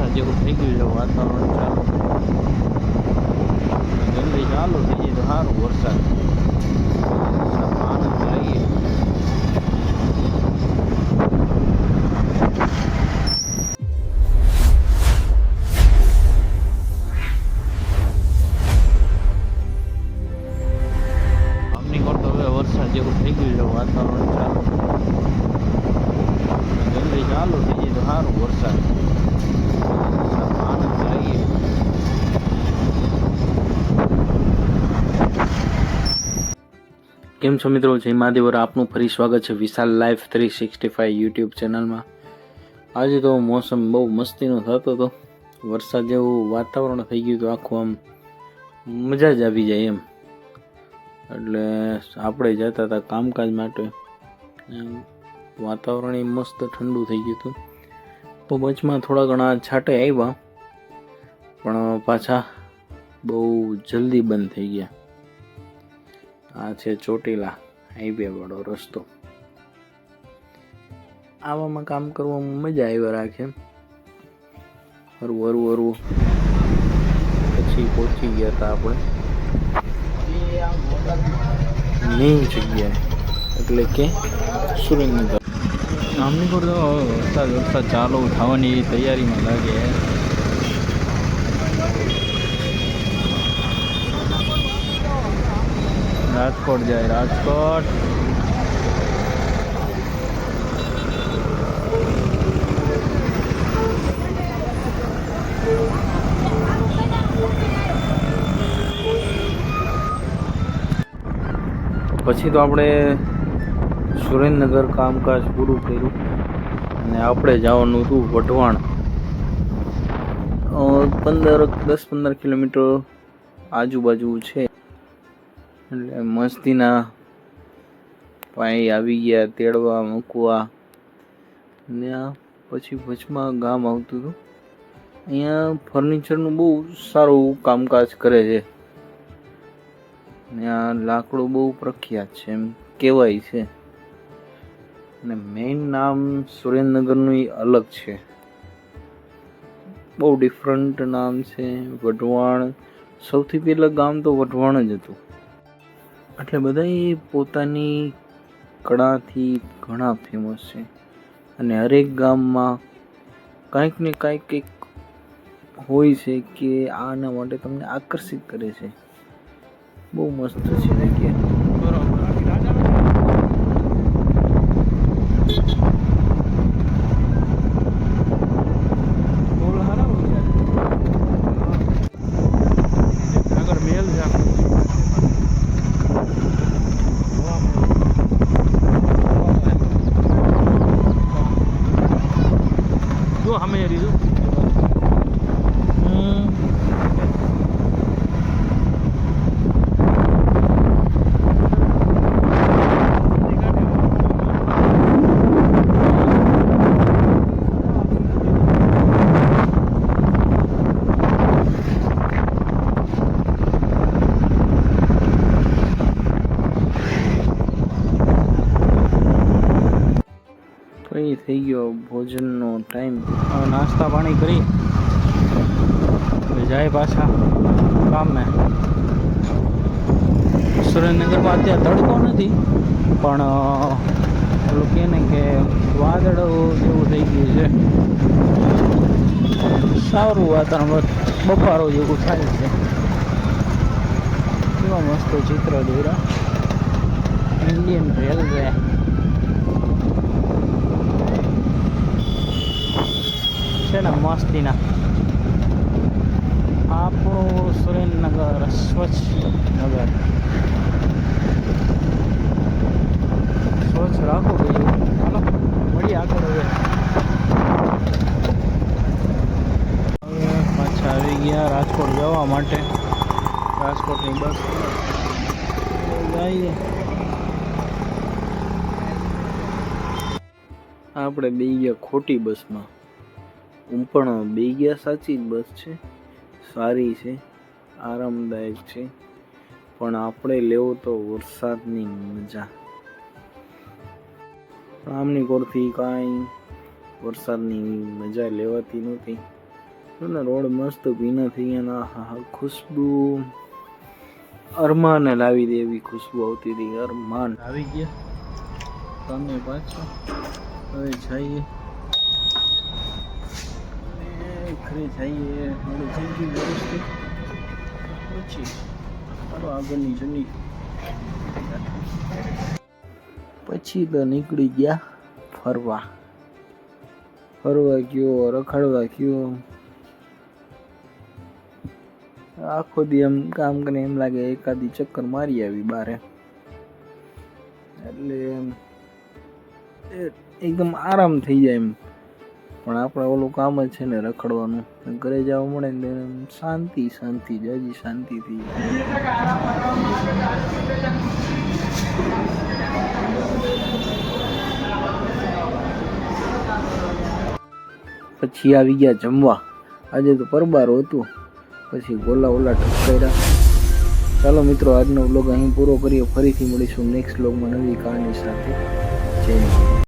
વરસાદ જેવું થઈ ગયું છે વાતાવરણ ચાલુ. જલ્દી ચાલુ થઈ જાય તો સારું. વરસાદનો આનંદ લઈએ. આમની કરતો હવે વરસાદ જેવું થઈ ગયું છે વાતાવરણ ચાલુ. જલ્દી ચાલુ થઈ જાય તો સારું. વરસાદનો આનંદ લઈએ. કેમ છો મિત્રો? જય મહાદેવર. આપનું ફરી સ્વાગત છે વિશાલ લાઈફ 365 યુટ્યુબ ચેનલમાં. આજે તો મોસમ બહુ મસ્તીનો થતો હતો. વરસાદ જેવું વાતાવરણ થઈ ગયું તો આખું આમ મજા જ આવી જાય એમ. એટલે આપણે જતા હતા કામકાજ માટે. વાતાવરણ મસ્ત ઠંડુ થઈ ગયું હતું. તો વચમાં થોડા ઘણા છાંટે આવ્યા પણ પાછા બહુ જલ્દી બંધ થઈ ગયા. આ છે ચોટીલા હાઈવે વાળો રસ્તો. આવામાં કામ કરવામાં મજા આવ્યા રાખે. હરવું હરવું હરવું પછી પહોંચી ગયા હતા આપણે મેઇન જગ્યાએ, એટલે કે સુરેન્દ્રનગર. આમની પર તો વરસાદ ચાલુ થવાની તૈયારીમાં લાગે. રાજકોટ જાય, રાજકોટ. પછી તો આપણે સુરેન્દ્રનગર કામકાજ પૂરું કર્યું અને આપણે જવાનું હતું વઢવાણ. 10-15 કિલોમીટર આજુબાજુ છે. એટલે મસ્તીના પાણી આવી ગયા તેડવા મૂકવા. ને પછી વચમાં ગામ આવતું હતું. અહીંયા ફર્નિચરનું બહુ સારું કામકાજ કરે છે. ત્યાં લાકડું બહુ પ્રખ્યાત છે એમ કહેવાય છે. અને મેઇન નામ સુરેન્દ્રનગરનું અલગ છે, બહુ ડિફરન્ટ નામ છે. વઢવાણ સૌથી પહેલાં ગામ તો વઢવાણ જ હતું. એટલે બધા પોતાની કળાથી ઘણા ફેમસ છે અને હરેક ગામમાં કંઈક ને કંઈક હોય છે કે આના માટે તમને આકર્ષિત કરે છે. બહુ મસ્ત છે જગ્યા. થઈ ગયો ભોજનનો ટાઈમ. હવે નાસ્તા પાણી કરી જાય પાછા ગામે. સુરેન્દ્રનગરમાં અત્યારે તડકો નથી પણ પેલું કહે ને કે વાદળ જેવું થઈ ગયું છે. સારું વાતાવરણ, બફારો જેવું થાય છે. કેવા મસ્ત ચિત્ર દોર્યા. ઇન્ડિયન રેલવે છે ને મસ્તીના. આપણું સુરેન્દ્રનગર સ્વચ્છ નગર. સ્વચ્છ રાખો ભાઈ. હાલો મળીએ આગળ. હવે પાછા આવી ગયા રાજકોટ જવા માટે. રાજકોટની બસ જઈએ. આપણે બે ગયા ખોટી બસમાં. પણ બે ગયા સાચી જ બસ છે, સારી છે, આરામદાયક છે. પણ આપણે લેવો તો વરસાદની મજા. આમની કોરથી કાંઈ વરસાદની મજા લેવાતી નહોતી. ને રોડ મસ્ત ભીના થઈ ગયા. હા હા, ખુશ્બુ અરમાને લાવી દે એવી ખુશ્બુ આવતી હતી. અરમાન આવી ગયા તમે પાછા. હવે જઈએ ઘરે જઈએ. મારું થઈ ગયું વ્યવસ્થિત. પછી ચાલો આગળની જર્ની. પછી તો નીકળી ગયા ફરવા ગયો, રખડવા ગયો. આખો દી એમ કામ કરીને એમ લાગે એકાદી ચક્કર મારી આવી બારે, એટલે એકદમ આરામ થઈ જાય એમ. પણ આપણે ઓલું કામ જ છે ને રખડવાનું. ઘરે જવા મળે ને શાંતિ જાજી શાંતિ થઈ જાય. પછી આવી ગયા જમવા. આજે તો પરબારો હતું. પછી ઓલા ઠપકાર્યા. ચાલો મિત્રો, આજનો વ્લોગ અહીં પૂરો કરીએ. ફરીથી મળીશું નેક્સ્ટ વ્લોગમાં નવી કહાની સાથે. જય હિન્દ.